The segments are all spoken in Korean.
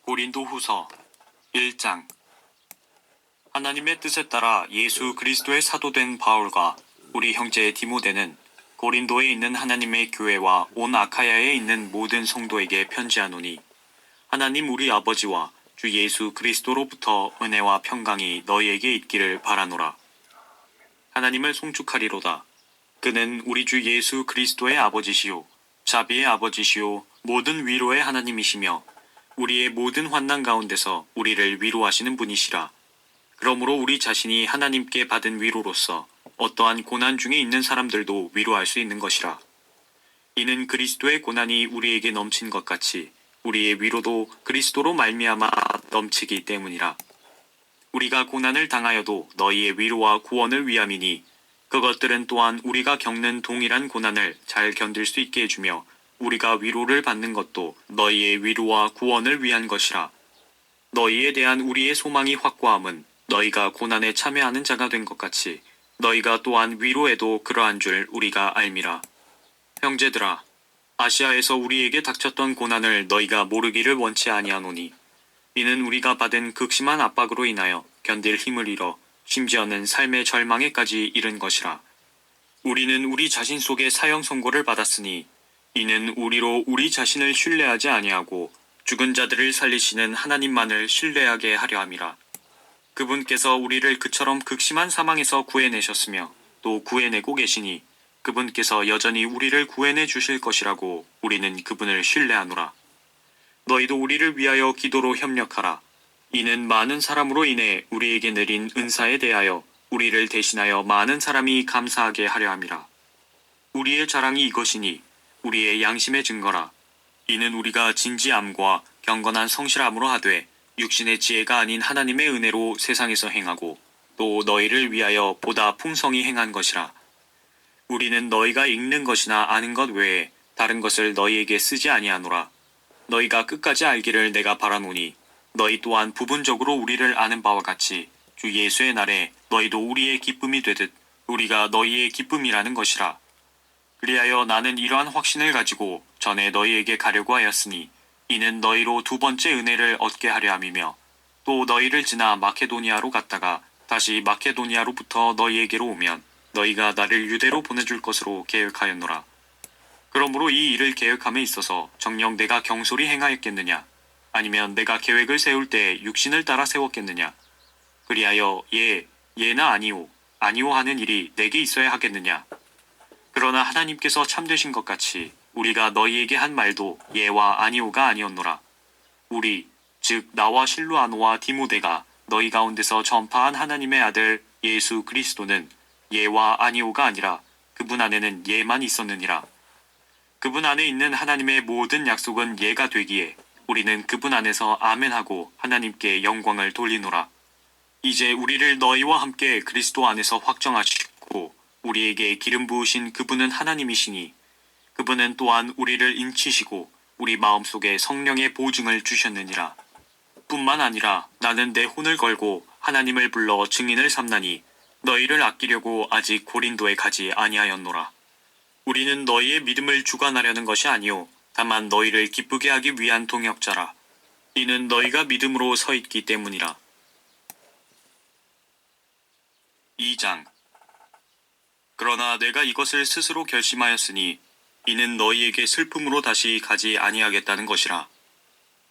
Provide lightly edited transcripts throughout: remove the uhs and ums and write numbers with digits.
고린도후서 1장. 하나님의 뜻에 따라 예수 그리스도의 사도된 바울과 우리 형제 디모데는 고린도에 있는 하나님의 교회와 온 아카야에 있는 모든 성도에게 편지하노니, 하나님 우리 아버지와 주 예수 그리스도로부터 은혜와 평강이 너희에게 있기를 바라노라. 하나님을 송축하리로다. 그는 우리 주 예수 그리스도의 아버지시요 자비의 아버지시요 모든 위로의 하나님이시며 우리의 모든 환난 가운데서 우리를 위로하시는 분이시라. 그러므로 우리 자신이 하나님께 받은 위로로서 어떠한 고난 중에 있는 사람들도 위로할 수 있는 것이라. 이는 그리스도의 고난이 우리에게 넘친 것 같이 우리의 위로도 그리스도로 말미암아 넘치기 때문이라. 우리가 고난을 당하여도 너희의 위로와 구원을 위함이니, 그것들은 또한 우리가 겪는 동일한 고난을 잘 견딜 수 있게 해주며 우리가 위로를 받는 것도 너희의 위로와 구원을 위한 것이라. 너희에 대한 우리의 소망이 확고함은 너희가 고난에 참여하는 자가 된 것 같이 너희가 또한 위로에도 그러한 줄 우리가 알미라. 형제들아, 아시아에서 우리에게 닥쳤던 고난을 너희가 모르기를 원치 아니하노니, 이는 우리가 받은 극심한 압박으로 인하여 견딜 힘을 잃어 심지어는 삶의 절망에까지 이른 것이라. 우리는 우리 자신 속에 사형 선고를 받았으니, 이는 우리로 우리 자신을 신뢰하지 아니하고 죽은 자들을 살리시는 하나님만을 신뢰하게 하려 함이라. 그분께서 우리를 그처럼 극심한 사망에서 구해내셨으며 또 구해내고 계시니, 그분께서 여전히 우리를 구해내 주실 것이라고 우리는 그분을 신뢰하노라. 너희도 우리를 위하여 기도로 협력하라. 이는 많은 사람으로 인해 우리에게 내린 은사에 대하여 우리를 대신하여 많은 사람이 감사하게 하려 함이라. 우리의 자랑이 이것이니 우리의 양심의 증거라. 이는 우리가 진지함과 경건한 성실함으로 하되 육신의 지혜가 아닌 하나님의 은혜로 세상에서 행하고 또 너희를 위하여 보다 풍성히 행한 것이라. 우리는 너희가 읽는 것이나 아는 것 외에 다른 것을 너희에게 쓰지 아니하노라. 너희가 끝까지 알기를 내가 바라노니, 너희 또한 부분적으로 우리를 아는 바와 같이 주 예수의 날에 너희도 우리의 기쁨이 되듯 우리가 너희의 기쁨이라는 것이라. 그리하여 나는 이러한 확신을 가지고 전에 너희에게 가려고 하였으니, 이는 너희로 두 번째 은혜를 얻게 하려 함이며, 또 너희를 지나 마케도니아로 갔다가 다시 마케도니아로부터 너희에게로 오면 너희가 나를 유대로 보내줄 것으로 계획하였노라. 그러므로 이 일을 계획함에 있어서 정녕 내가 경솔히 행하였겠느냐? 아니면 내가 계획을 세울 때 육신을 따라 세웠겠느냐? 그리하여 예나 아니오 하는 일이 내게 있어야 하겠느냐? 그러나 하나님께서 참되신 것 같이 우리가 너희에게 한 말도 예와 아니오가 아니었노라. 우리, 즉 나와 실루아노와 디모데가 너희 가운데서 전파한 하나님의 아들 예수 그리스도는 예와 아니오가 아니라 그분 안에는 예만 있었느니라. 그분 안에 있는 하나님의 모든 약속은 예가 되기에 우리는 그분 안에서 아멘하고 하나님께 영광을 돌리노라. 이제 우리를 너희와 함께 그리스도 안에서 확정하시고 우리에게 기름 부으신 그분은 하나님이시니, 그분은 또한 우리를 인치시고 우리 마음속에 성령의 보증을 주셨느니라. 뿐만 아니라 나는 내 혼을 걸고 하나님을 불러 증인을 삼나니 너희를 아끼려고 아직 고린도에 가지 아니하였노라. 우리는 너희의 믿음을 주관하려는 것이 아니오 다만 너희를 기쁘게 하기 위한 동역자라. 이는 너희가 믿음으로 서 있기 때문이라. 2장. 그러나 내가 이것을 스스로 결심하였으니, 이는 너희에게 슬픔으로 다시 가지 아니하겠다는 것이라.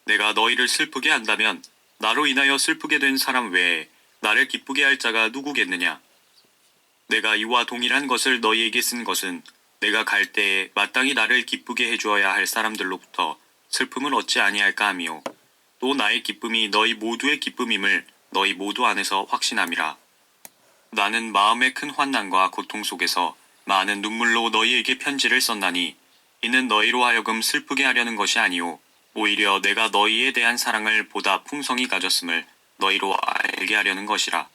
내가 너희를 슬프게 한다면 나로 인하여 슬프게 된 사람 외에 나를 기쁘게 할 자가 누구겠느냐? 내가 이와 동일한 것을 너희에게 쓴 것은 내가 갈 때에 마땅히 나를 기쁘게 해주어야 할 사람들로부터 슬픔을 얻지 아니할까 함이요, 또 나의 기쁨이 너희 모두의 기쁨임을 너희 모두 안에서 확신함이라. 나는 마음의 큰 환난과 고통 속에서 많은 눈물로 너희에게 편지를 썼나니, 이는 너희로 하여금 슬프게 하려는 것이 아니오 오히려 내가 너희에 대한 사랑을 보다 풍성히 가졌음을 너희로 알게 하려는 것이라.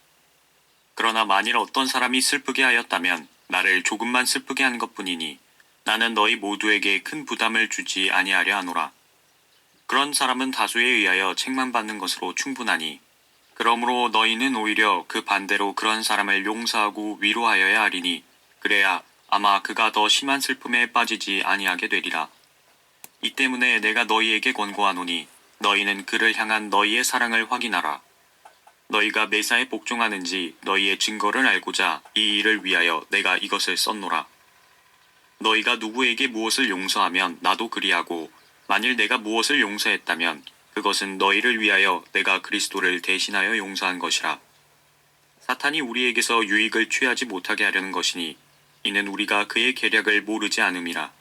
그러나 만일 어떤 사람이 슬프게 하였다면 나를 조금만 슬프게 한 것뿐이니 나는 너희 모두에게 큰 부담을 주지 아니하려 하노라. 그런 사람은 다수에 의하여 책망받는 것으로 충분하니, 그러므로 너희는 오히려 그 반대로 그런 사람을 용서하고 위로하여야 하리니, 그래야 아마 그가 더 심한 슬픔에 빠지지 아니하게 되리라. 이 때문에 내가 너희에게 권고하노니, 너희는 그를 향한 너희의 사랑을 확인하라. 너희가 매사에 복종하는지 너희의 증거를 알고자 이 일을 위하여 내가 이것을 썼노라. 너희가 누구에게 무엇을 용서하면 나도 그리하고 만일 내가 무엇을 용서했다면 그것은 너희를 위하여 내가 그리스도를 대신하여 용서한 것이라. 사탄이 우리에게서 유익을 취하지 못하게 하려는 것이니 이는 우리가 그의 계략을 모르지 않음이라.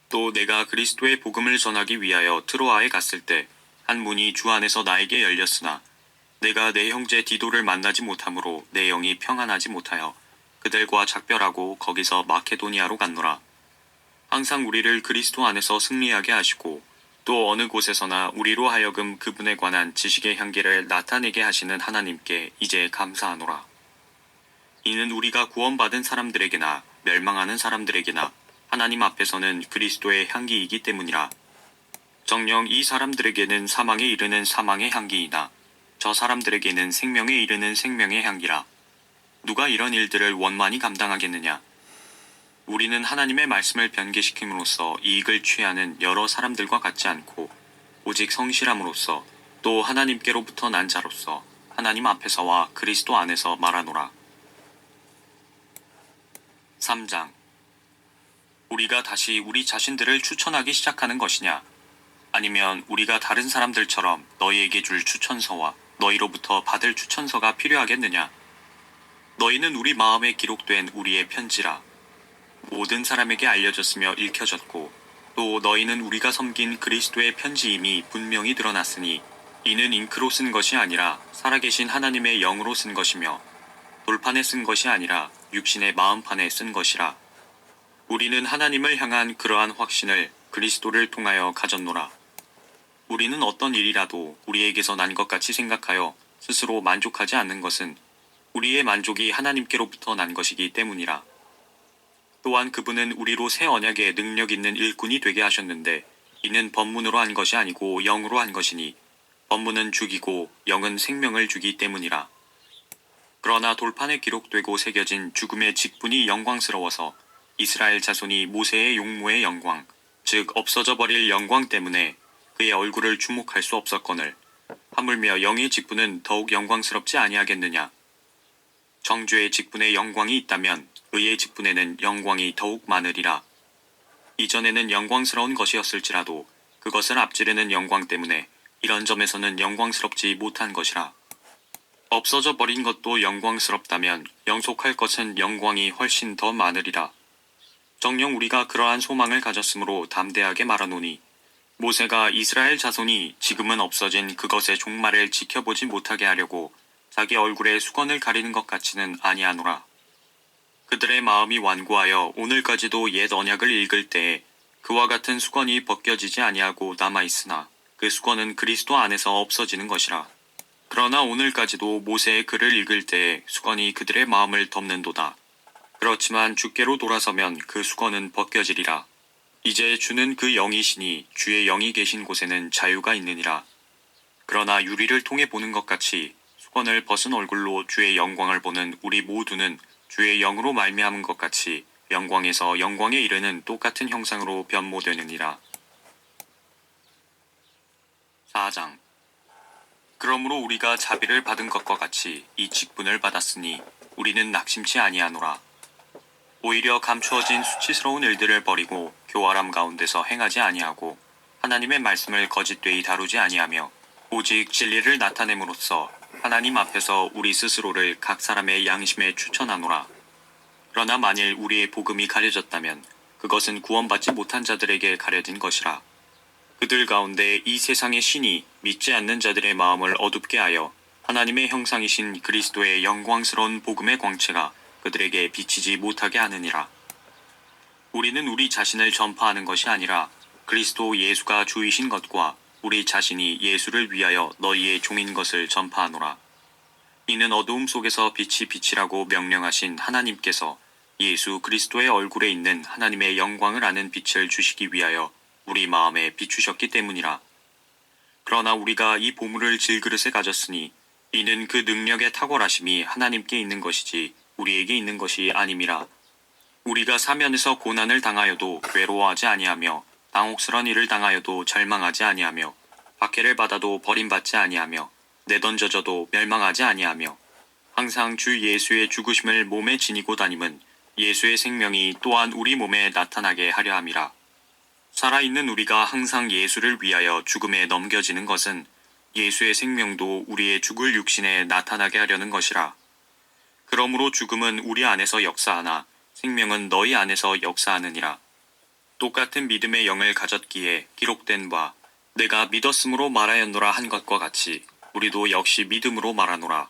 또 내가 그리스도의 복음을 전하기 위하여 트로아에 갔을 때 한 문이 주 안에서 나에게 열렸으나 내가 내 형제 디도를 만나지 못하므로 내 영이 평안하지 못하여 그들과 작별하고 거기서 마케도니아로 갔노라. 항상 우리를 그리스도 안에서 승리하게 하시고 또 어느 곳에서나 우리로 하여금 그분에 관한 지식의 향기를 나타내게 하시는 하나님께 이제 감사하노라. 이는 우리가 구원받은 사람들에게나 멸망하는 사람들에게나 하나님 앞에서는 그리스도의 향기이기 때문이라. 정녕 이 사람들에게는 사망에 이르는 사망의 향기이나 저 사람들에게는 생명에 이르는 생명의 향기라. 누가 이런 일들을 원만히 감당하겠느냐? 우리는 하나님의 말씀을 변개시킴으로써 이익을 취하는 여러 사람들과 같지 않고 오직 성실함으로써 또 하나님께로부터 난 자로서 하나님 앞에서와 그리스도 안에서 말하노라. 3장. 우리가 다시 우리 자신들을 추천하기 시작하는 것이냐? 아니면 우리가 다른 사람들처럼 너희에게 줄 추천서와 너희로부터 받을 추천서가 필요하겠느냐? 너희는 우리 마음에 기록된 우리의 편지라. 모든 사람에게 알려졌으며 읽혀졌고 또 너희는 우리가 섬긴 그리스도의 편지임이 분명히 드러났으니 이는 잉크로 쓴 것이 아니라 살아계신 하나님의 영으로 쓴 것이며 돌판에 쓴 것이 아니라 육신의 마음판에 쓴 것이라. 우리는 하나님을 향한 그러한 확신을 그리스도를 통하여 가졌노라. 우리는 어떤 일이라도 우리에게서 난 것 같이 생각하여 스스로 만족하지 않는 것은 우리의 만족이 하나님께로부터 난 것이기 때문이라. 또한 그분은 우리로 새 언약의 능력 있는 일꾼이 되게 하셨는데 이는 법문으로 한 것이 아니고 영으로 한 것이니 법문은 죽이고 영은 생명을 주기 때문이라. 그러나 돌판에 기록되고 새겨진 죽음의 직분이 영광스러워서 이스라엘 자손이 모세의 용모의 영광, 즉 없어져 버릴 영광 때문에 그의 얼굴을 주목할 수 없었거늘 하물며 영의 직분은 더욱 영광스럽지 아니하겠느냐. 정죄의 직분에 영광이 있다면 의의 직분에는 영광이 더욱 많으리라. 이전에는 영광스러운 것이었을지라도 그것을 앞지르는 영광 때문에 이런 점에서는 영광스럽지 못한 것이라. 없어져 버린 것도 영광스럽다면 영속할 것은 영광이 훨씬 더 많으리라. 정녕 우리가 그러한 소망을 가졌으므로 담대하게 말하노니 모세가 이스라엘 자손이 지금은 없어진 그것의 종말을 지켜보지 못하게 하려고 자기 얼굴에 수건을 가리는 것 같이는 아니하노라. 그들의 마음이 완고하여 오늘까지도 옛 언약을 읽을 때에 그와 같은 수건이 벗겨지지 아니하고 남아있으나 그 수건은 그리스도 안에서 없어지는 것이라. 그러나 오늘까지도 모세의 글을 읽을 때에 수건이 그들의 마음을 덮는도다. 그렇지만 주께로 돌아서면 그 수건은 벗겨지리라. 이제 주는 그 영이시니 주의 영이 계신 곳에는 자유가 있느니라. 그러나 유리를 통해 보는 것 같이 수건을 벗은 얼굴로 주의 영광을 보는 우리 모두는 주의 영으로 말미암은 것 같이 영광에서 영광에 이르는 똑같은 형상으로 변모되느니라. 4장. 그러므로 우리가 자비를 받은 것과 같이 이 직분을 받았으니 우리는 낙심치 아니하노라. 오히려 감추어진 수치스러운 일들을 버리고 교활함 가운데서 행하지 아니하고 하나님의 말씀을 거짓되이 다루지 아니하며 오직 진리를 나타냄으로써 하나님 앞에서 우리 스스로를 각 사람의 양심에 추천하노라. 그러나 만일 우리의 복음이 가려졌다면 그것은 구원받지 못한 자들에게 가려진 것이라. 그들 가운데 이 세상의 신이 믿지 않는 자들의 마음을 어둡게 하여 하나님의 형상이신 그리스도의 영광스러운 복음의 광채가 그들에게 비치지 못하게 하느니라. 우리는 우리 자신을 전파하는 것이 아니라 그리스도 예수가 주이신 것과 우리 자신이 예수를 위하여 너희의 종인 것을 전파하노라. 이는 어두움 속에서 빛이 비치라고 명령하신 하나님께서 예수 그리스도의 얼굴에 있는 하나님의 영광을 아는 빛을 주시기 위하여 우리 마음에 비추셨기 때문이라. 그러나 우리가 이 보물을 질그릇에 가졌으니 이는 그 능력의 탁월하심이 하나님께 있는 것이지 우리에게 있는 것이 아님이라. 우리가 사면에서 고난을 당하여도 괴로워하지 아니하며 당혹스런 일을 당하여도 절망하지 아니하며 박해를 받아도 버림받지 아니하며 내던져져도 멸망하지 아니하며 항상 주 예수의 죽으심을 몸에 지니고 다님은 예수의 생명이 또한 우리 몸에 나타나게 하려 함이라. 살아있는 우리가 항상 예수를 위하여 죽음에 넘겨지는 것은 예수의 생명도 우리의 죽을 육신에 나타나게 하려는 것이라. 그러므로 죽음은 우리 안에서 역사하나 생명은 너희 안에서 역사하느니라. 똑같은 믿음의 영을 가졌기에 기록된 바 내가 믿었으므로 말하였노라 한 것과 같이 우리도 역시 믿음으로 말하노라.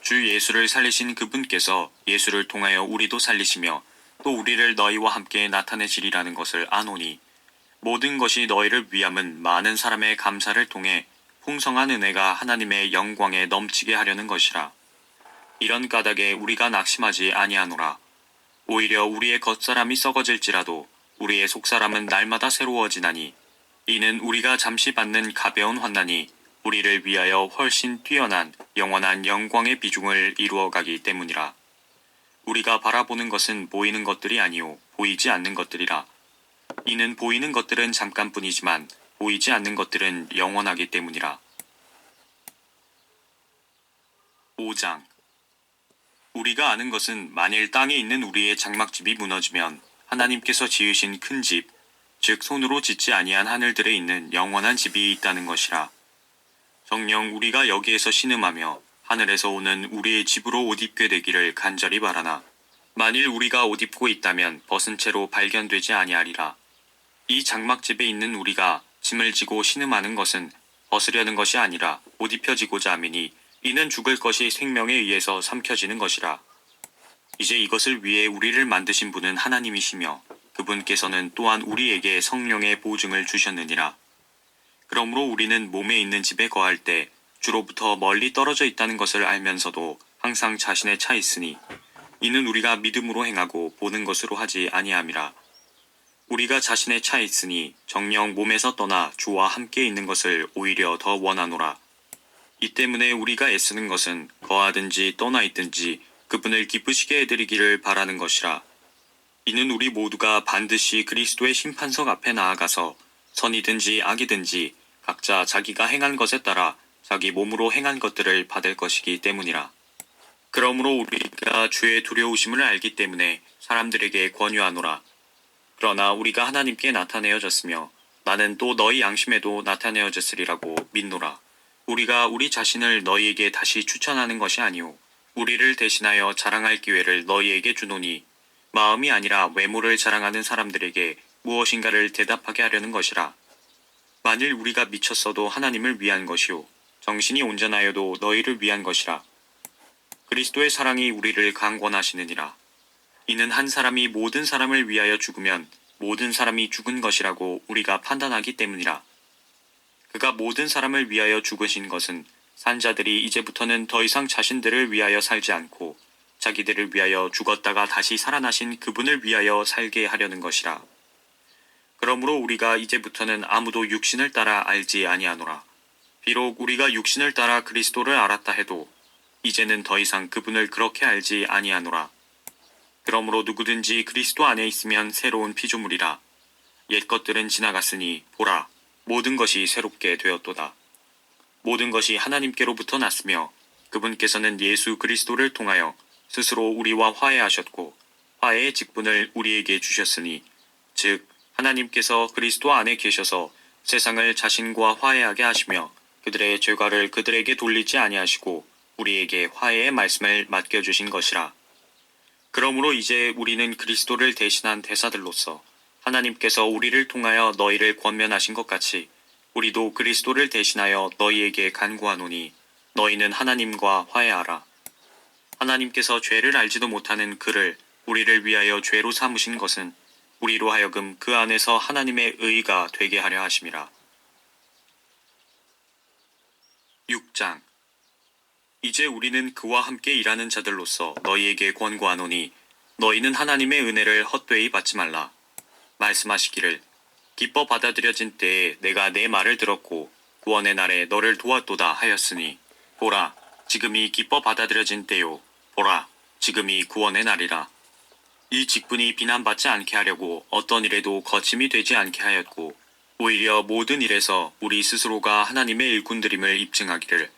주 예수를 살리신 그분께서 예수를 통하여 우리도 살리시며 또 우리를 너희와 함께 나타내시리라는 것을 아노니 모든 것이 너희를 위함은 많은 사람의 감사를 통해 풍성한 은혜가 하나님의 영광에 넘치게 하려는 것이라. 이런 까닭에 우리가 낙심하지 아니하노라. 오히려 우리의 겉사람이 썩어질지라도 우리의 속사람은 날마다 새로워지나니 이는 우리가 잠시 받는 가벼운 환난이 우리를 위하여 훨씬 뛰어난 영원한 영광의 비중을 이루어가기 때문이라. 우리가 바라보는 것은 보이는 것들이 아니요 보이지 않는 것들이라. 이는 보이는 것들은 잠깐뿐이지만 보이지 않는 것들은 영원하기 때문이라. 5장. 우리가 아는 것은 만일 땅에 있는 우리의 장막집이 무너지면 하나님께서 지으신 큰 집, 즉 손으로 짓지 아니한 하늘들에 있는 영원한 집이 있다는 것이라. 정녕 우리가 여기에서 신음하며 하늘에서 오는 우리의 집으로 옷 입게 되기를 간절히 바라나 만일 우리가 옷 입고 있다면 벗은 채로 발견되지 아니하리라. 이 장막집에 있는 우리가 짐을 지고 신음하는 것은 벗으려는 것이 아니라 옷 입혀지고자 함이니 이는 죽을 것이 생명에 의해서 삼켜지는 것이라. 이제 이것을 위해 우리를 만드신 분은 하나님이시며 그분께서는 또한 우리에게 성령의 보증을 주셨느니라. 그러므로 우리는 몸에 있는 집에 거할 때 주로부터 멀리 떨어져 있다는 것을 알면서도 항상 자신에 차 있으니 이는 우리가 믿음으로 행하고 보는 것으로 하지 아니함이라. 우리가 자신에 차 있으니 정녕 몸에서 떠나 주와 함께 있는 것을 오히려 더 원하노라. 이 때문에 우리가 애쓰는 것은 거하든지 떠나 있든지 그분을 기쁘시게 해드리기를 바라는 것이라. 이는 우리 모두가 반드시 그리스도의 심판석 앞에 나아가서 선이든지 악이든지 각자 자기가 행한 것에 따라 자기 몸으로 행한 것들을 받을 것이기 때문이라. 그러므로 우리가 주의 두려우심을 알기 때문에 사람들에게 권유하노라. 그러나 우리가 하나님께 나타내어졌으며 나는 또 너희 양심에도 나타내어졌으리라고 믿노라. 우리가 우리 자신을 너희에게 다시 추천하는 것이 아니오 우리를 대신하여 자랑할 기회를 너희에게 주노니 마음이 아니라 외모를 자랑하는 사람들에게 무엇인가를 대답하게 하려는 것이라. 만일 우리가 미쳤어도 하나님을 위한 것이요 정신이 온전하여도 너희를 위한 것이라. 그리스도의 사랑이 우리를 강권하시느니라. 이는 한 사람이 모든 사람을 위하여 죽으면 모든 사람이 죽은 것이라고 우리가 판단하기 때문이라. 그가 모든 사람을 위하여 죽으신 것은 산자들이 이제부터는 더 이상 자신들을 위하여 살지 않고 자기들을 위하여 죽었다가 다시 살아나신 그분을 위하여 살게 하려는 것이라. 그러므로 우리가 이제부터는 아무도 육신을 따라 알지 아니하노라. 비록 우리가 육신을 따라 그리스도를 알았다 해도 이제는 더 이상 그분을 그렇게 알지 아니하노라. 그러므로 누구든지 그리스도 안에 있으면 새로운 피조물이라. 옛 것들은 지나갔으니 보라 모든 것이 새롭게 되었도다. 모든 것이 하나님께로부터 났으며 그분께서는 예수 그리스도를 통하여 스스로 우리와 화해하셨고 화해의 직분을 우리에게 주셨으니 즉 하나님께서 그리스도 안에 계셔서 세상을 자신과 화해하게 하시며 그들의 죄과를 그들에게 돌리지 아니하시고 우리에게 화해의 말씀을 맡겨주신 것이라. 그러므로 이제 우리는 그리스도를 대신한 대사들로서 하나님께서 우리를 통하여 너희를 권면하신 것 같이 우리도 그리스도를 대신하여 너희에게 간구하노니 너희는 하나님과 화해하라. 하나님께서 죄를 알지도 못하는 그를 우리를 위하여 죄로 삼으신 것은 우리로 하여금 그 안에서 하나님의 의가 되게 하려 하심이라. 6장. 이제 우리는 그와 함께 일하는 자들로서 너희에게 권고하노니 너희는 하나님의 은혜를 헛되이 받지 말라. 말씀하시기를 기뻐 받아들여진 때에 내가 내 말을 들었고 구원의 날에 너를 도왔도다 하였으니 보라 지금이 기뻐 받아들여진 때요 보라 지금이 구원의 날이라. 이 직분이 비난받지 않게 하려고 어떤 일에도 거침이 되지 않게 하였고 오히려 모든 일에서 우리 스스로가 하나님의 일꾼들임을 입증하기를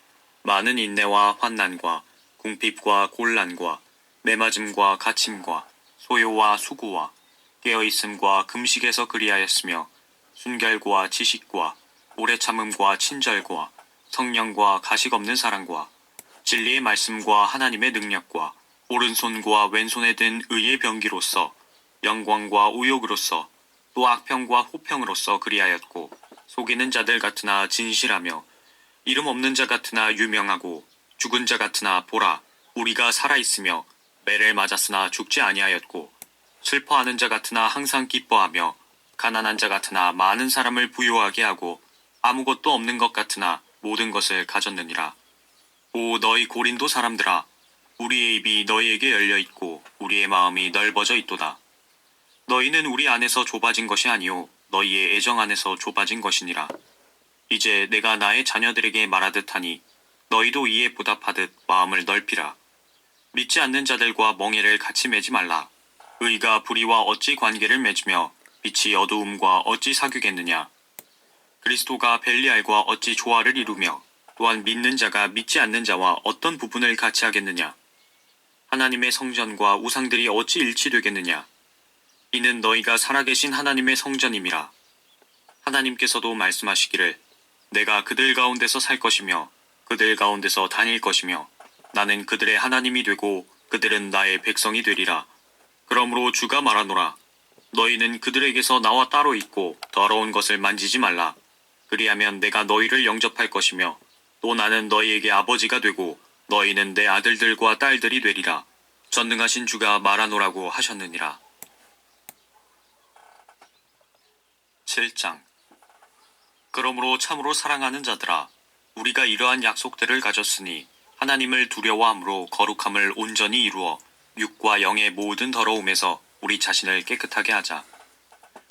많은 인내와 환난과 궁핍과 곤란과 매맞음과 갇힘과 소요와 수고와 깨어있음과 금식에서 그리하였으며 순결과 지식과 오래 참음과 친절과 성령과 가식 없는 사랑과 진리의 말씀과 하나님의 능력과 오른손과 왼손에 든 의의 병기로서 영광과 우욕으로서 또 악평과 호평으로서 그리하였고 속이는 자들 같으나 진실하며 이름 없는 자 같으나 유명하고 죽은 자 같으나 보라 우리가 살아있으며 매를 맞았으나 죽지 아니하였고 슬퍼하는 자 같으나 항상 기뻐하며 가난한 자 같으나 많은 사람을 부유하게 하고 아무것도 없는 것 같으나 모든 것을 가졌느니라. 오 너희 고린도 사람들아 우리의 입이 너희에게 열려있고 우리의 마음이 넓어져 있도다. 너희는 우리 안에서 좁아진 것이 아니오 너희의 애정 안에서 좁아진 것이니라. 이제 내가 나의 자녀들에게 말하듯 하니 너희도 이에 보답하듯 마음을 넓히라. 믿지 않는 자들과 멍에를 같이 매지 말라. 의가 불의와 어찌 관계를 맺으며 빛이 어두움과 어찌 사귀겠느냐. 그리스도가 벨리알과 어찌 조화를 이루며 또한 믿는 자가 믿지 않는 자와 어떤 부분을 같이 하겠느냐. 하나님의 성전과 우상들이 어찌 일치되겠느냐. 이는 너희가 살아계신 하나님의 성전임이라. 하나님께서도 말씀하시기를 내가 그들 가운데서 살 것이며 그들 가운데서 다닐 것이며 나는 그들의 하나님이 되고 그들은 나의 백성이 되리라. 그러므로 주가 말하노라. 너희는 그들에게서 나와 따로 있고 더러운 것을 만지지 말라. 그리하면 내가 너희를 영접할 것이며 또 나는 너희에게 아버지가 되고 너희는 내 아들들과 딸들이 되리라. 전능하신 주가 말하노라고 하셨느니라. 7장. 그러므로 참으로 사랑하는 자들아 우리가 이러한 약속들을 가졌으니 하나님을 두려워함으로 거룩함을 온전히 이루어 육과 영의 모든 더러움에서 우리 자신을 깨끗하게 하자.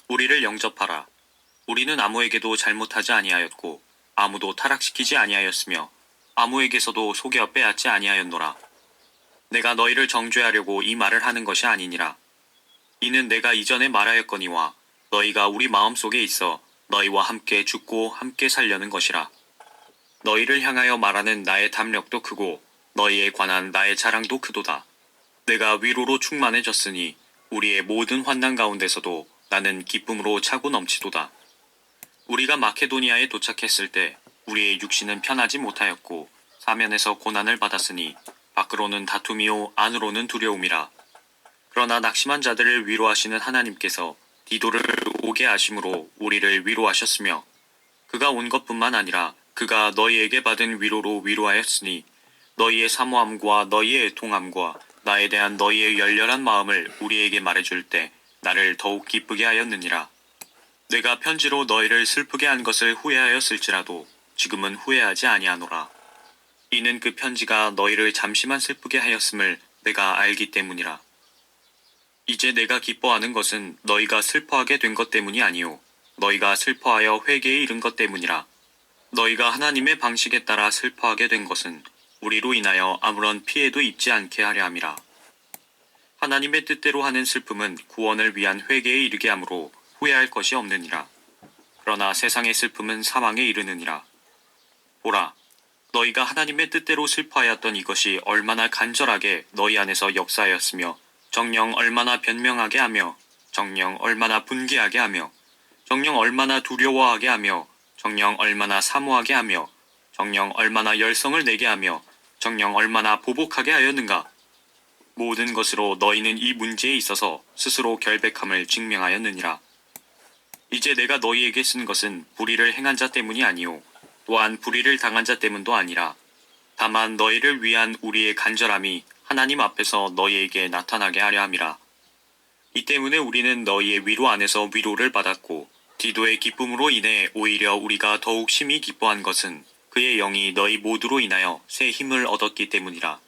우리를 영접하라. 우리는 아무에게도 잘못하지 아니하였고 아무도 타락시키지 아니하였으며 아무에게서도 속여 빼앗지 아니하였노라. 내가 너희를 정죄하려고 이 말을 하는 것이 아니니라. 이는 내가 이전에 말하였거니와 너희가 우리 마음속에 있어 너희와 함께 죽고 함께 살려는 것이라. 너희를 향하여 말하는 나의 담력도 크고 너희에 관한 나의 자랑도 크도다. 내가 위로로 충만해졌으니 우리의 모든 환난 가운데서도 나는 기쁨으로 차고 넘치도다. 우리가 마케도니아에 도착했을 때 우리의 육신은 편하지 못하였고 사면에서 고난을 받았으니 밖으로는 다툼이요 안으로는 두려움이라. 그러나 낙심한 자들을 위로하시는 하나님께서 디도를 오게 하심으로 우리를 위로하셨으며 그가 온 것뿐만 아니라 그가 너희에게 받은 위로로 위로하였으니 너희의 사모함과 너희의 애통함과 나에 대한 너희의 열렬한 마음을 우리에게 말해줄 때 나를 더욱 기쁘게 하였느니라. 내가 편지로 너희를 슬프게 한 것을 후회하였을지라도 지금은 후회하지 아니하노라. 이는 그 편지가 너희를 잠시만 슬프게 하였음을 내가 알기 때문이라. 이제 내가 기뻐하는 것은 너희가 슬퍼하게 된 것 때문이 아니오 너희가 슬퍼하여 회개에 이른 것 때문이라. 너희가 하나님의 방식에 따라 슬퍼하게 된 것은 우리로 인하여 아무런 피해도 입지 않게 하려 함이라. 하나님의 뜻대로 하는 슬픔은 구원을 위한 회개에 이르게 하므로 후회할 것이 없느니라. 그러나 세상의 슬픔은 사망에 이르느니라. 보라, 너희가 하나님의 뜻대로 슬퍼하였던 이것이 얼마나 간절하게 너희 안에서 역사하였으며 정녕 얼마나 변명하게 하며 정녕 얼마나 분개하게 하며 정녕 얼마나 두려워하게 하며 정녕 얼마나 사모하게 하며 정녕 얼마나 열성을 내게 하며 정녕 얼마나 보복하게 하였는가. 모든 것으로 너희는 이 문제에 있어서 스스로 결백함을 증명하였느니라. 이제 내가 너희에게 쓴 것은 불의를 행한 자 때문이 아니오 또한 불의를 당한 자 때문도 아니라 다만 너희를 위한 우리의 간절함이 하나님 앞에서 너희에게 나타나게 하려 함이라. 이 때문에 우리는 너희의 위로 안에서 위로를 받았고 디도의 기쁨으로 인해 오히려 우리가 더욱 심히 기뻐한 것은 그의 영이 너희 모두로 인하여 새 힘을 얻었기 때문이라.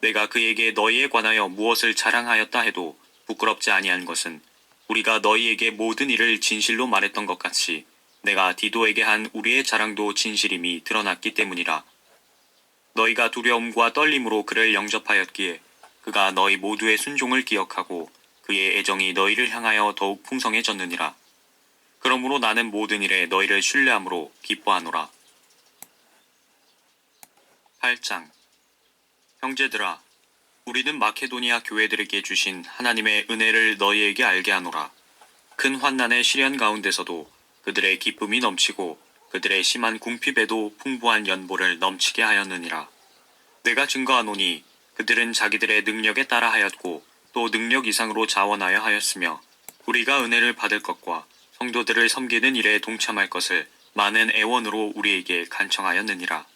내가 그에게 너희에 관하여 무엇을 자랑하였다 해도 부끄럽지 아니한 것은 우리가 너희에게 모든 일을 진실로 말했던 것 같이 내가 디도에게 한 우리의 자랑도 진실임이 드러났기 때문이라. 너희가 두려움과 떨림으로 그를 영접하였기에 그가 너희 모두의 순종을 기억하고 그의 애정이 너희를 향하여 더욱 풍성해졌느니라. 그러므로 나는 모든 일에 너희를 신뢰함으로 기뻐하노라. 8장. 형제들아, 우리는 마케도니아 교회들에게 주신 하나님의 은혜를 너희에게 알게 하노라. 큰 환난의 시련 가운데서도 그들의 기쁨이 넘치고 그들의 심한 궁핍에도 풍부한 연보를 넘치게 하였느니라. 내가 증거하노니 그들은 자기들의 능력에 따라 하였고 또 능력 이상으로 자원하여 하였으며 우리가 은혜를 받을 것과 성도들을 섬기는 일에 동참할 것을 많은 애원으로 우리에게 간청하였느니라.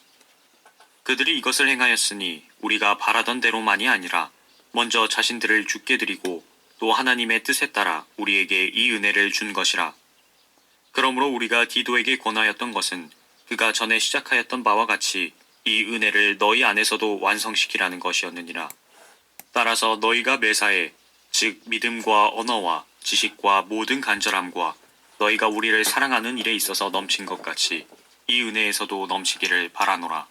그들이 이것을 행하였으니 우리가 바라던 대로만이 아니라 먼저 자신들을 주께 드리고 또 하나님의 뜻에 따라 우리에게 이 은혜를 준 것이라. 그러므로 우리가 디도에게 권하였던 것은 그가 전에 시작하였던 바와 같이 이 은혜를 너희 안에서도 완성시키라는 것이었느니라. 따라서 너희가 매사에 즉 믿음과 언어와 지식과 모든 간절함과 너희가 우리를 사랑하는 일에 있어서 넘친 것 같이 이 은혜에서도 넘치기를 바라노라.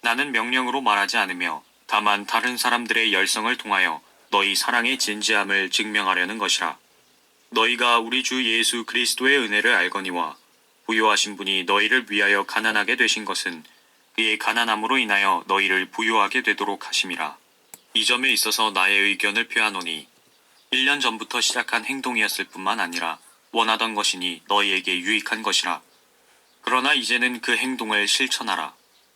나는 명령으로 말하지 않으며 다만 다른 사람들의 열성을 통하여 너희 사랑의 진지함을 증명하려는 것이라. 너희가 우리 주 예수 그리스도의 은혜를 알거니와 부요하신 분이 너희를 위하여 가난하게 되신 것은 그의 가난함으로 인하여 너희를 부요하게 되도록 하심이라. 이 점에 있어서 나의 의견을 표하노니 1년 전부터 시작한 행동이었을 뿐만 아니라 원하던 것이니 너희에게 유익한 것이라. 그러나 이제는 그 행동을 실천하라.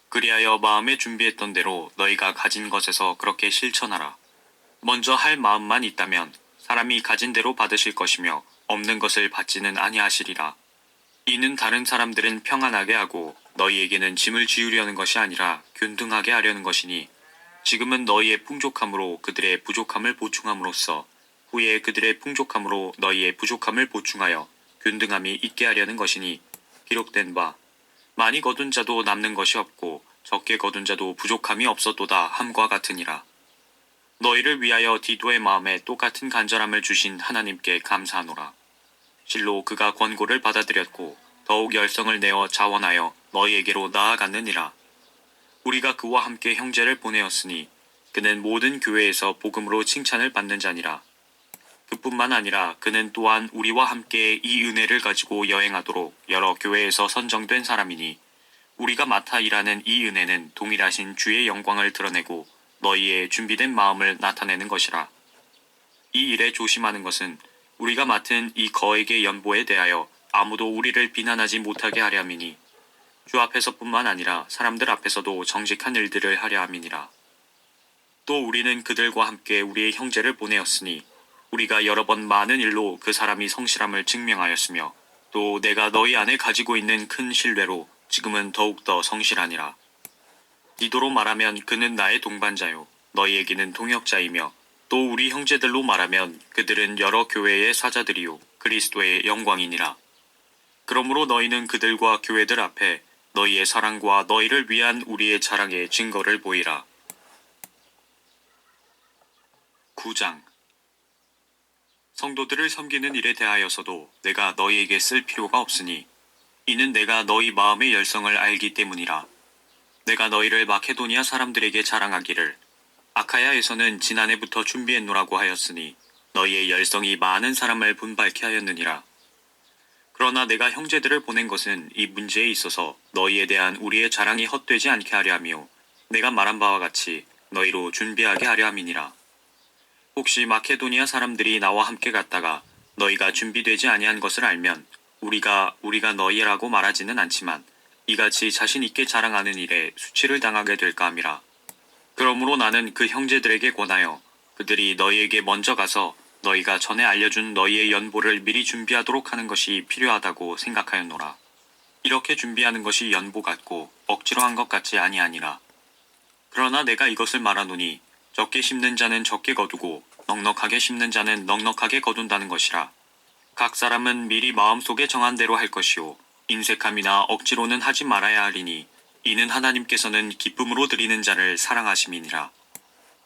그리하여 마음에 준비했던 대로 너희가 가진 것에서 그렇게 실천하라. 먼저 할 마음만 있다면 사람이 가진 대로 받으실 것이며 없는 것을 받지는 아니하시리라. 이는 다른 사람들은 평안하게 하고 너희에게는 짐을 지우려는 것이 아니라 균등하게 하려는 것이니 지금은 너희의 풍족함으로 그들의 부족함을 보충함으로써 후에 그들의 풍족함으로 너희의 부족함을 보충하여 균등함이 있게 하려는 것이니 기록된 바 많이 거둔 자도 남는 것이 없고 적게 거둔 자도 부족함이 없었도다 함과 같으니라. 너희를 위하여 디도의 마음에 똑같은 간절함을 주신 하나님께 감사하노라. 실로 그가 권고를 받아들였고 더욱 열성을 내어 자원하여 너희에게로 나아갔느니라. 우리가 그와 함께 형제를 보내었으니 그는 모든 교회에서 복음으로 칭찬을 받는 자니라. 그뿐만 아니라 그는 또한 우리와 함께 이 은혜를 가지고 여행하도록 여러 교회에서 선정된 사람이니 우리가 맡아 일하는 이 은혜는 동일하신 주의 영광을 드러내고 너희의 준비된 마음을 나타내는 것이라. 이 일에 조심하는 것은 우리가 맡은 이 거액의 연보에 대하여 아무도 우리를 비난하지 못하게 하려 함이니 주 앞에서뿐만 아니라 사람들 앞에서도 정직한 일들을 하려 함이니라. 또 우리는 그들과 함께 우리의 형제를 보내었으니 우리가 여러 번 많은 일로 그 사람이 성실함을 증명하였으며 또 내가 너희 안에 가지고 있는 큰 신뢰로 지금은 더욱더 성실하니라. 디도로 말하면 그는 나의 동반자요 너희에게는 동역자이며 또 우리 형제들로 말하면 그들은 여러 교회의 사자들이요 그리스도의 영광이니라. 그러므로 너희는 그들과 교회들 앞에 너희의 사랑과 너희를 위한 우리의 자랑의 증거를 보이라. 9장. 성도들을 섬기는 일에 대하여서도 내가 너희에게 쓸 필요가 없으니 이는 내가 너희 마음의 열성을 알기 때문이라. 내가 너희를 마케도니아 사람들에게 자랑하기를 아카야에서는 지난해부터 준비했노라고 하였으니 너희의 열성이 많은 사람을 분발케 하였느니라. 그러나 내가 형제들을 보낸 것은 이 문제에 있어서 너희에 대한 우리의 자랑이 헛되지 않게 하려 하며 내가 말한 바와 같이 너희로 준비하게 하려 함이니라. 혹시 마케도니아 사람들이 나와 함께 갔다가 너희가 준비되지 아니한 것을 알면 우리가 너희라고 말하지는 않지만 이같이 자신 있게 자랑하는 일에 수치를 당하게 될까 함이라. 그러므로 나는 그 형제들에게 권하여 그들이 너희에게 먼저 가서 너희가 전에 알려준 너희의 연보를 미리 준비하도록 하는 것이 필요하다고 생각하였노라. 이렇게 준비하는 것이 연보 같고 억지로 한 것 같지 아니하니라. 그러나 내가 이것을 말하노니 적게 심는 자는 적게 거두고 넉넉하게 심는 자는 넉넉하게 거둔다는 것이라. 각 사람은 미리 마음속에 정한 대로 할 것이요 인색함이나 억지로는 하지 말아야 하리니 이는 하나님께서는 기쁨으로 드리는 자를 사랑하심이니라.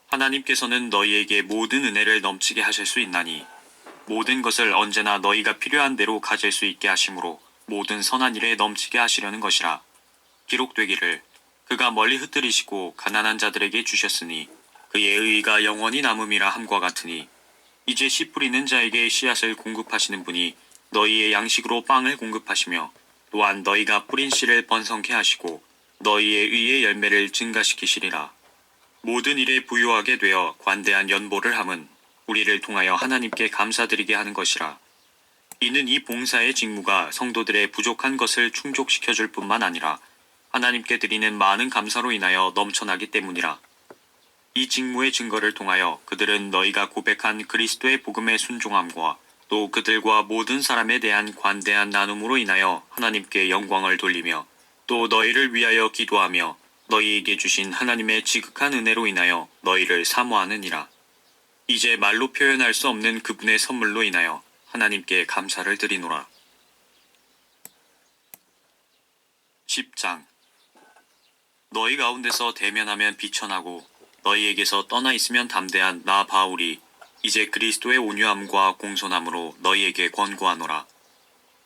하나님께서는 너희에게 모든 은혜를 넘치게 하실 수 있나니 모든 것을 언제나 너희가 필요한 대로 가질 수 있게 하심으로 모든 선한 일에 넘치게 하시려는 것이라. 기록되기를 그가 멀리 흩뜨리시고 가난한 자들에게 주셨으니 그의 의의가 영원히 남음이라 함과 같으니 이제 씨 뿌리는 자에게 씨앗을 공급하시는 분이 너희의 양식으로 빵을 공급하시며 또한 너희가 뿌린 씨를 번성케 하시고 너희의 의의 열매를 증가시키시리라. 모든 일에 부유하게 되어 관대한 연보를 함은 우리를 통하여 하나님께 감사드리게 하는 것이라. 이는 이 봉사의 직무가 성도들의 부족한 것을 충족시켜 줄 뿐만 아니라 하나님께 드리는 많은 감사로 인하여 넘쳐나기 때문이라. 이 직무의 증거를 통하여 그들은 너희가 고백한 그리스도의 복음의 순종함과 또 그들과 모든 사람에 대한 관대한 나눔으로 인하여 하나님께 영광을 돌리며 또 너희를 위하여 기도하며 너희에게 주신 하나님의 지극한 은혜로 인하여 너희를 사모하느니라. 이제 말로 표현할 수 없는 그분의 선물로 인하여 하나님께 감사를 드리노라. 10장. 너희 가운데서 대면하면 비천하고 너희에게서 떠나 있으면 담대한 나 바울이 이제 그리스도의 온유함과 공손함으로 너희에게 권고하노라.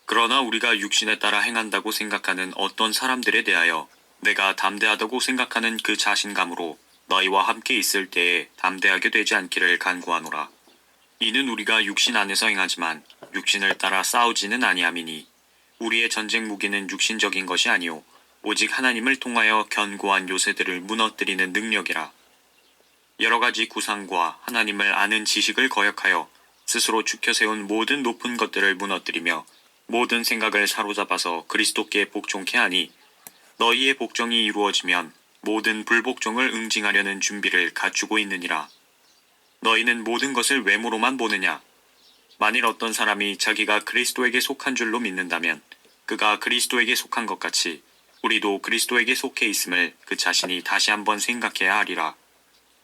그러나 우리가 육신에 따라 행한다고 생각하는 어떤 사람들에 대하여 내가 담대하다고 생각하는 그 자신감으로 너희와 함께 있을 때에 담대하게 되지 않기를 간구하노라. 이는 우리가 육신 안에서 행하지만 육신을 따라 싸우지는 아니함이니 우리의 전쟁 무기는 육신적인 것이 아니오 오직 하나님을 통하여 견고한 요새들을 무너뜨리는 능력이라. 여러 가지 구상과 하나님을 아는 지식을 거역하여 스스로 죽여세운 모든 높은 것들을 무너뜨리며 모든 생각을 사로잡아서 그리스도께 복종케 하니 너희의 복종이 이루어지면 모든 불복종을 응징하려는 준비를 갖추고 있느니라. 너희는 모든 것을 외모로만 보느냐? 만일 어떤 사람이 자기가 그리스도에게 속한 줄로 믿는다면 그가 그리스도에게 속한 것 같이 우리도 그리스도에게 속해 있음을 그 자신이 다시 한번 생각해야 하리라.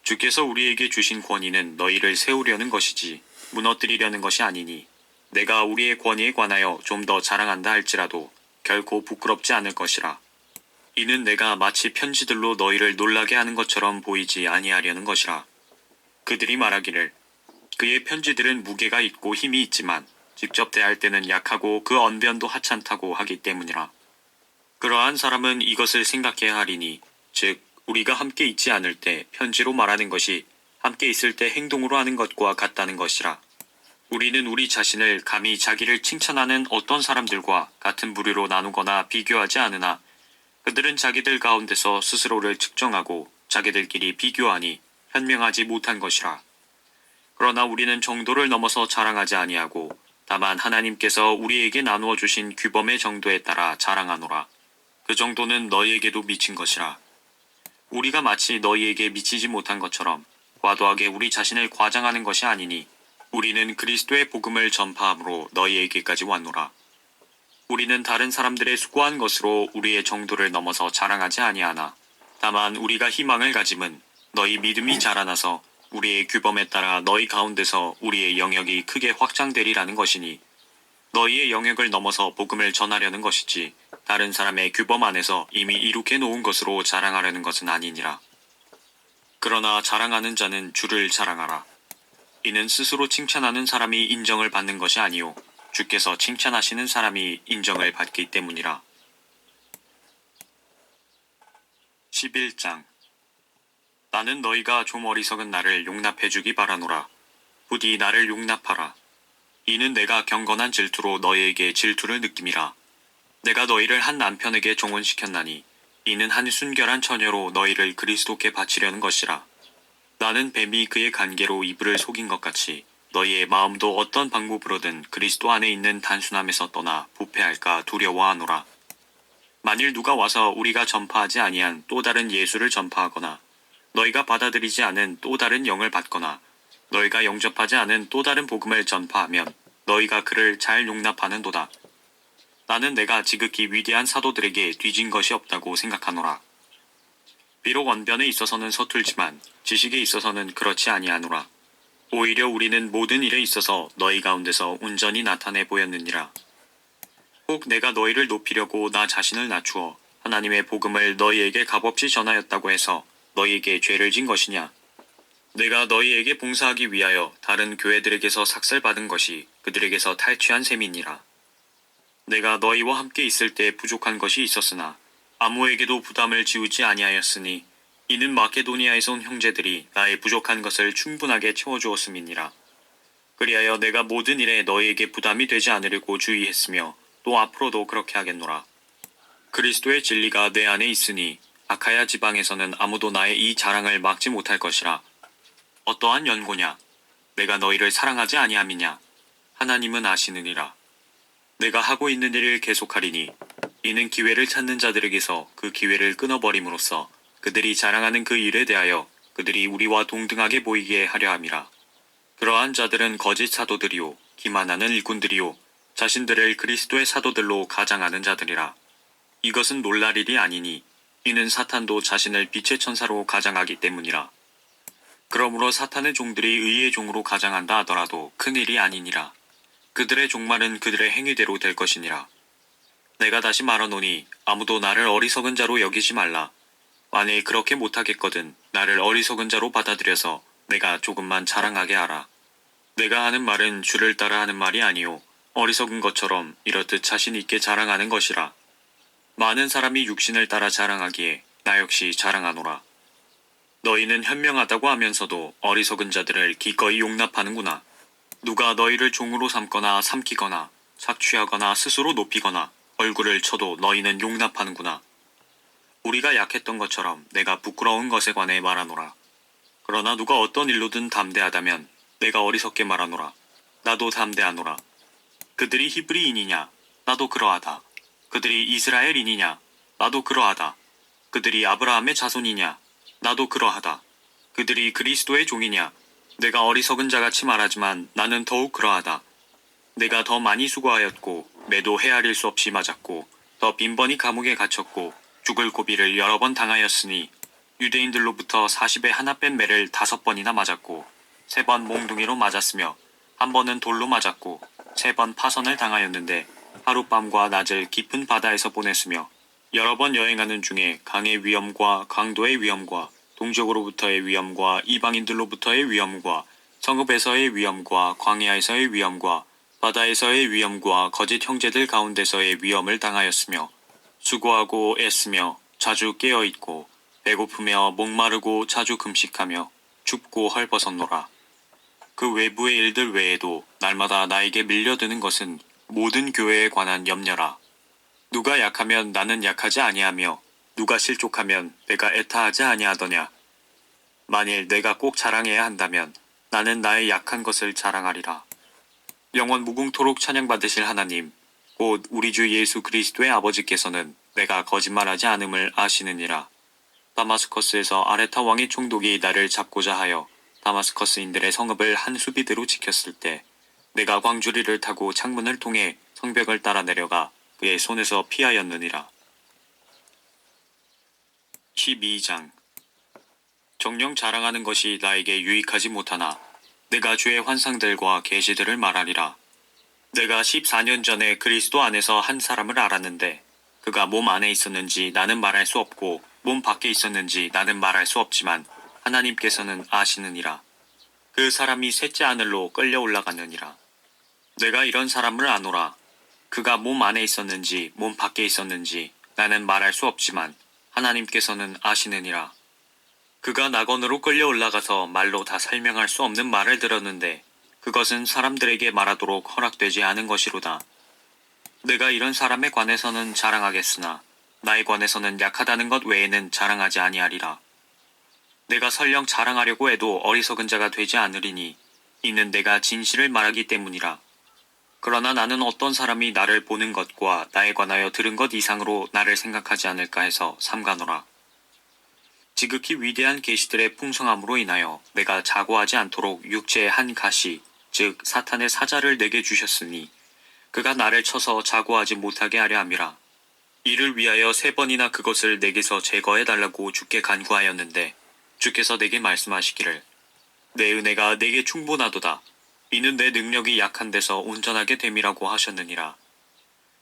주께서 우리에게 주신 권위는 너희를 세우려는 것이지 무너뜨리려는 것이 아니니 내가 우리의 권위에 관하여 좀 더 자랑한다 할지라도 결코 부끄럽지 않을 것이라. 이는 내가 마치 편지들로 너희를 놀라게 하는 것처럼 보이지 아니하려는 것이라. 그들이 말하기를 그의 편지들은 무게가 있고 힘이 있지만 직접 대할 때는 약하고 그 언변도 하찮다고 하기 때문이라. 그러한 사람은 이것을 생각해야 하리니 즉 우리가 함께 있지 않을 때 편지로 말하는 것이 함께 있을 때 행동으로 하는 것과 같다는 것이라. 우리는 우리 자신을 감히 자기를 칭찬하는 어떤 사람들과 같은 부류로 나누거나 비교하지 않으나 그들은 자기들 가운데서 스스로를 측정하고 자기들끼리 비교하니 현명하지 못한 것이라. 그러나 우리는 정도를 넘어서 자랑하지 아니하고 다만 하나님께서 우리에게 나누어 주신 규범의 정도에 따라 자랑하노라. 그 정도는 너희에게도 미친 것이라. 우리가 마치 너희에게 미치지 못한 것처럼 과도하게 우리 자신을 과장하는 것이 아니니 우리는 그리스도의 복음을 전파함으로 너희에게까지 왔노라. 우리는 다른 사람들의 수고한 것으로 우리의 정도를 넘어서 자랑하지 아니하나 다만 우리가 희망을 가짐은 너희 믿음이 자라나서 우리의 규범에 따라 너희 가운데서 우리의 영역이 크게 확장되리라는 것이니 너희의 영역을 넘어서 복음을 전하려는 것이지 다른 사람의 규범 안에서 이미 이룩해 놓은 것으로 자랑하려는 것은 아니니라. 그러나 자랑하는 자는 주를 자랑하라. 이는 스스로 칭찬하는 사람이 인정을 받는 것이 아니오 주께서 칭찬하시는 사람이 인정을 받기 때문이라. 11장. 나는 너희가 좀 어리석은 나를 용납해 주기 바라노라. 부디 나를 용납하라. 이는 내가 경건한 질투로 너희에게 질투를 느낌이라. 내가 너희를 한 남편에게 종혼시켰나니 이는 한 순결한 처녀로 너희를 그리스도께 바치려는 것이라. 나는 뱀이 그의 간계로 이불을 속인 것 같이 너희의 마음도 어떤 방법으로든 그리스도 안에 있는 단순함에서 떠나 부패할까 두려워하노라. 만일 누가 와서 우리가 전파하지 아니한 또 다른 예수를 전파하거나 너희가 받아들이지 않은 또 다른 영을 받거나 너희가 영접하지 않은 또 다른 복음을 전파하면 너희가 그를 잘 용납하는도다. 나는 내가 지극히 위대한 사도들에게 뒤진 것이 없다고 생각하노라. 비록 언변에 있어서는 서툴지만 지식에 있어서는 그렇지 아니하노라. 오히려 우리는 모든 일에 있어서 너희 가운데서 온전히 나타내 보였느니라. 혹 내가 너희를 높이려고 나 자신을 낮추어 하나님의 복음을 너희에게 값없이 전하였다고 해서 너희에게 죄를 진 것이냐? 내가 너희에게 봉사하기 위하여 다른 교회들에게서 삭설받은 것이 그들에게서 탈취한 셈이니라. 내가 너희와 함께 있을 때 부족한 것이 있었으나 아무에게도 부담을 지우지 아니하였으니 이는 마케도니아에서 온 형제들이 나의 부족한 것을 충분하게 채워주었음이니라. 그리하여 내가 모든 일에 너희에게 부담이 되지 않으려고 주의했으며 또 앞으로도 그렇게 하겠노라. 그리스도의 진리가 내 안에 있으니 아카야 지방에서는 아무도 나의 이 자랑을 막지 못할 것이라. 어떠한 연고냐? 내가 너희를 사랑하지 아니함이냐? 하나님은 아시느니라. 내가 하고 있는 일을 계속하리니 이는 기회를 찾는 자들에게서 그 기회를 끊어버림으로써 그들이 자랑하는 그 일에 대하여 그들이 우리와 동등하게 보이게 하려 함이라. 그러한 자들은 거짓 사도들이요 기만하는 일꾼들이요 자신들을 그리스도의 사도들로 가장하는 자들이라. 이것은 놀랄 일이 아니니 이는 사탄도 자신을 빛의 천사로 가장하기 때문이라. 그러므로 사탄의 종들이 의의 종으로 가장한다 하더라도 큰 일이 아니니라. 그들의 종말은 그들의 행위대로 될 것이니라. 내가 다시 말하노니 아무도 나를 어리석은 자로 여기지 말라. 만일 그렇게 못하겠거든 나를 어리석은 자로 받아들여서 내가 조금만 자랑하게 하라. 내가 하는 말은 주를 따라 하는 말이 아니요 어리석은 것처럼 이렇듯 자신 있게 자랑하는 것이라. 많은 사람이 육신을 따라 자랑하기에 나 역시 자랑하노라. 너희는 현명하다고 하면서도 어리석은 자들을 기꺼이 용납하는구나. 누가 너희를 종으로 삼거나 삼키거나 착취하거나 스스로 높이거나 얼굴을 쳐도 너희는 용납하는구나. 우리가 약했던 것처럼 내가 부끄러운 것에 관해 말하노라. 그러나 누가 어떤 일로든 담대하다면 내가 어리석게 말하노라. 나도 담대하노라. 그들이 히브리인이냐? 나도 그러하다. 그들이 이스라엘인이냐? 나도 그러하다. 그들이 아브라함의 자손이냐? 나도 그러하다. 그들이 그리스도의 종이냐? 내가 어리석은 자같이 말하지만 나는 더욱 그러하다. 내가 더 많이 수고하였고 매도 헤아릴 수 없이 맞았고 더 빈번히 감옥에 갇혔고 죽을 고비를 여러 번 당하였으니 유대인들로부터 40에 하나 뺀 매를 5번이나 맞았고 3번 몽둥이로 맞았으며 1번은 돌로 맞았고 3번 파선을 당하였는데 하룻밤과 낮을 깊은 바다에서 보냈으며 여러 번 여행하는 중에 강의 위험과 강도의 위험과 동족으로부터의 위험과 이방인들로부터의 위험과 성읍에서의 위험과 광야에서의 위험과 바다에서의 위험과 거짓 형제들 가운데서의 위험을 당하였으며 수고하고 애쓰며 자주 깨어있고 배고프며 목마르고 자주 금식하며 춥고 헐벗었노라. 그 외부의 일들 외에도 날마다 나에게 밀려드는 것은 모든 교회에 관한 염려라. 누가 약하면 나는 약하지 아니하며 누가 실족하면 내가 애타하지 아니하더냐. 만일 내가 꼭 자랑해야 한다면 나는 나의 약한 것을 자랑하리라. 영원 무궁토록 찬양받으실 하나님 곧 우리 주 예수 그리스도의 아버지께서는 내가 거짓말하지 않음을 아시느니라. 다마스커스에서 아레타 왕의 총독이 나를 잡고자 하여 다마스커스인들의 성읍을 한 수비대로 지켰을 때 내가 광주리를 타고 창문을 통해 성벽을 따라 내려가 그의 손에서 피하였느니라. 12장. 정녕 자랑하는 것이 나에게 유익하지 못하나 내가 주의 환상들과 계시들을 말하리라. 내가 14년 전에 그리스도 안에서 한 사람을 알았는데 그가 몸 안에 있었는지 나는 말할 수 없고 몸 밖에 있었는지 나는 말할 수 없지만 하나님께서는 아시느니라. 그 사람이 셋째 하늘로 끌려 올라갔느니라. 내가 이런 사람을 아노라. 그가 몸 안에 있었는지 몸 밖에 있었는지 나는 말할 수 없지만 하나님께서는 아시느니라. 그가 낙원으로 끌려 올라가서 말로 다 설명할 수 없는 말을 들었는데 그것은 사람들에게 말하도록 허락되지 않은 것이로다. 내가 이런 사람에 관해서는 자랑하겠으나 나에 관해서는 약하다는 것 외에는 자랑하지 아니하리라. 내가 설령 자랑하려고 해도 어리석은 자가 되지 않으리니 이는 내가 진실을 말하기 때문이라. 그러나 나는 어떤 사람이 나를 보는 것과 나에 관하여 들은 것 이상으로 나를 생각하지 않을까 해서 삼가노라. 지극히 위대한 계시들의 풍성함으로 인하여 내가 자고하지 않도록 육체의 한 가시, 즉 사탄의 사자를 내게 주셨으니 그가 나를 쳐서 자고하지 못하게 하려 함이라. 이를 위하여 3번이나 그것을 내게서 제거해달라고 주께 간구하였는데 주께서 내게 말씀하시기를 내 은혜가 내게 충분하도다. 이는 내 능력이 약한 데서 온전하게 됨이라고 하셨느니라.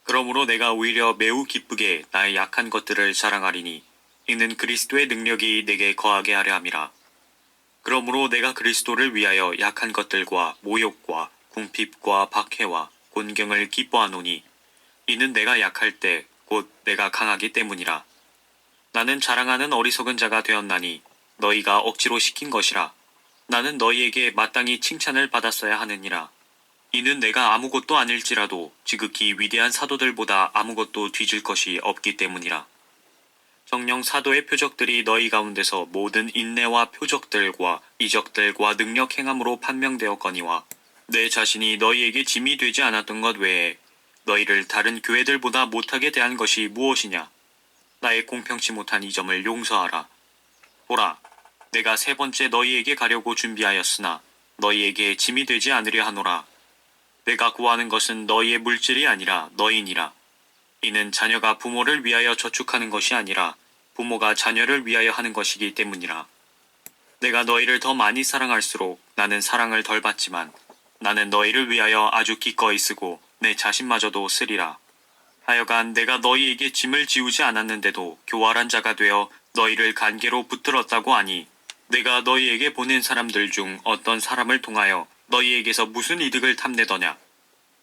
그러므로 내가 오히려 매우 기쁘게 나의 약한 것들을 자랑하리니 이는 그리스도의 능력이 내게 거하게 하려 함이라. 그러므로 내가 그리스도를 위하여 약한 것들과 모욕과 궁핍과 박해와 곤경을 기뻐하노니 이는 내가 약할 때 곧 내가 강하기 때문이라. 나는 자랑하는 어리석은 자가 되었나니 너희가 억지로 시킨 것이라. 나는 너희에게 마땅히 칭찬을 받았어야 하느니라. 이는 내가 아무것도 아닐지라도 지극히 위대한 사도들보다 아무것도 뒤질 것이 없기 때문이라. 정녕 사도의 표적들이 너희 가운데서 모든 인내와 표적들과 이적들과 능력 행함으로 판명되었거니와 내 자신이 너희에게 짐이 되지 않았던 것 외에 너희를 다른 교회들보다 못하게 대한 것이 무엇이냐? 나의 공평치 못한 이 점을 용서하라. 보라, 내가 세 번째 너희에게 가려고 준비하였으나 너희에게 짐이 되지 않으려 하노라. 내가 구하는 것은 너희의 물질이 아니라 너희니라. 이는 자녀가 부모를 위하여 저축하는 것이 아니라 부모가 자녀를 위하여 하는 것이기 때문이라. 내가 너희를 더 많이 사랑할수록 나는 사랑을 덜 받지만 나는 너희를 위하여 아주 기꺼이 쓰고 내 자신마저도 쓰리라. 하여간 내가 너희에게 짐을 지우지 않았는데도 교활한 자가 되어 너희를 관계로 붙들었다고 하니 내가 너희에게 보낸 사람들 중 어떤 사람을 통하여 너희에게서 무슨 이득을 탐내더냐?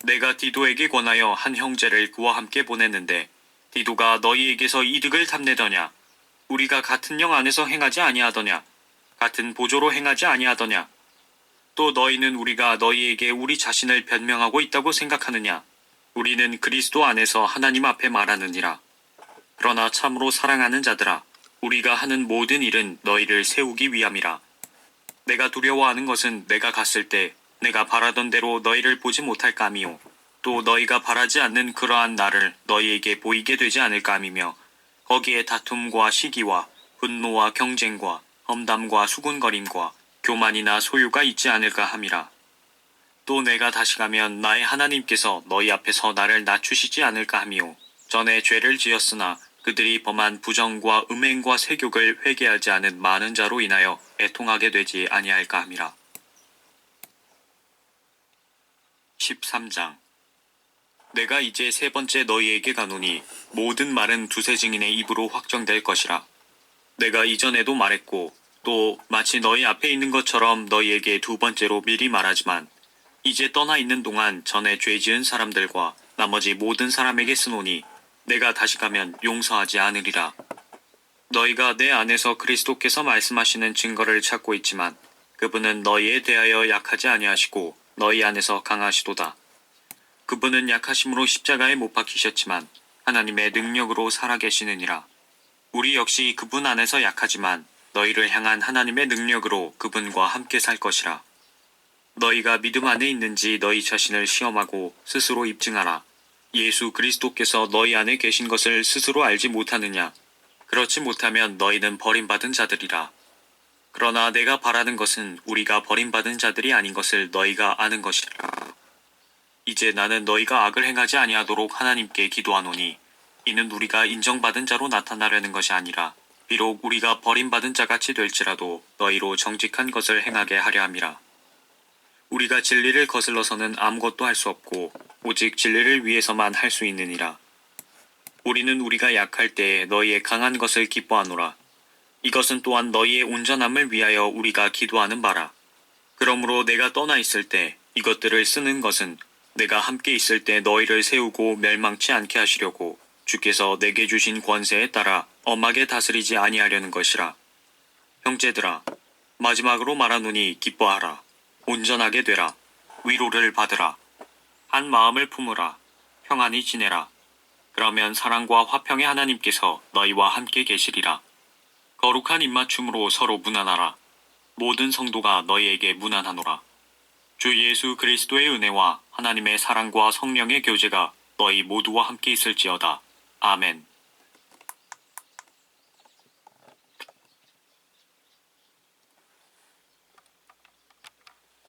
내가 디도에게 권하여 한 형제를 그와 함께 보냈는데 디도가 너희에게서 이득을 탐내더냐? 우리가 같은 영 안에서 행하지 아니하더냐? 같은 보조로 행하지 아니하더냐? 또 너희는 우리가 너희에게 우리 자신을 변명하고 있다고 생각하느냐? 우리는 그리스도 안에서 하나님 앞에 말하느니라. 그러나 참으로 사랑하는 자들아, 우리가 하는 모든 일은 너희를 세우기 위함이라. 내가 두려워하는 것은 내가 갔을 때 내가 바라던 대로 너희를 보지 못할까 함이요. 또 너희가 바라지 않는 그러한 나를 너희에게 보이게 되지 않을까 함이며 거기에 다툼과 시기와 분노와 경쟁과 험담과 수군거림과 교만이나 소유가 있지 않을까 함이라. 또 내가 다시 가면 나의 하나님께서 너희 앞에서 나를 낮추시지 않을까 함이요. 전에 죄를 지었으나 그들이 범한 부정과 음행과 세욕을 회개하지 않은 많은 자로 인하여 애통하게 되지 아니할까 함이라. 13장. 내가 이제 세 번째 너희에게 가노니 모든 말은 두세 증인의 입으로 확정될 것이라. 내가 이전에도 말했고 또 마치 너희 앞에 있는 것처럼 너희에게 두 번째로 미리 말하지만 이제 떠나 있는 동안 전에 죄 지은 사람들과 나머지 모든 사람에게 쓰노니 내가 다시 가면 용서하지 않으리라. 너희가 내 안에서 그리스도께서 말씀하시는 증거를 찾고 있지만 그분은 너희에 대하여 약하지 아니하시고 너희 안에서 강하시도다. 그분은 약하심으로 십자가에 못 박히셨지만 하나님의 능력으로 살아계시느니라. 우리 역시 그분 안에서 약하지만 너희를 향한 하나님의 능력으로 그분과 함께 살 것이라. 너희가 믿음 안에 있는지 너희 자신을 시험하고 스스로 입증하라. 예수 그리스도께서 너희 안에 계신 것을 스스로 알지 못하느냐? 그렇지 못하면 너희는 버림받은 자들이라. 그러나 내가 바라는 것은 우리가 버림받은 자들이 아닌 것을 너희가 아는 것이라. 이제 나는 너희가 악을 행하지 아니하도록 하나님께 기도하노니 이는 우리가 인정받은 자로 나타나려는 것이 아니라 비록 우리가 버림받은 자같이 될지라도 너희로 정직한 것을 행하게 하려 함이라. 우리가 진리를 거슬러서는 아무것도 할 수 없고 오직 진리를 위해서만 할 수 있느니라. 우리는 우리가 약할 때에 너희의 강한 것을 기뻐하노라. 이것은 또한 너희의 온전함을 위하여 우리가 기도하는 바라. 그러므로 내가 떠나 있을 때 이것들을 쓰는 것은 내가 함께 있을 때 너희를 세우고 멸망치 않게 하시려고 주께서 내게 주신 권세에 따라 엄하게 다스리지 아니하려는 것이라. 형제들아, 마지막으로 말하노니 기뻐하라. 온전하게 되라. 위로를 받으라. 한 마음을 품으라. 평안히 지내라. 그러면 사랑과 화평의 하나님께서 너희와 함께 계시리라. 거룩한 입맞춤으로 서로 문안하라. 모든 성도가 너희에게 문안하노라. 주 예수 그리스도의 은혜와 하나님의 사랑과 성령의 교제가 너희 모두와 함께 있을지어다. 아멘.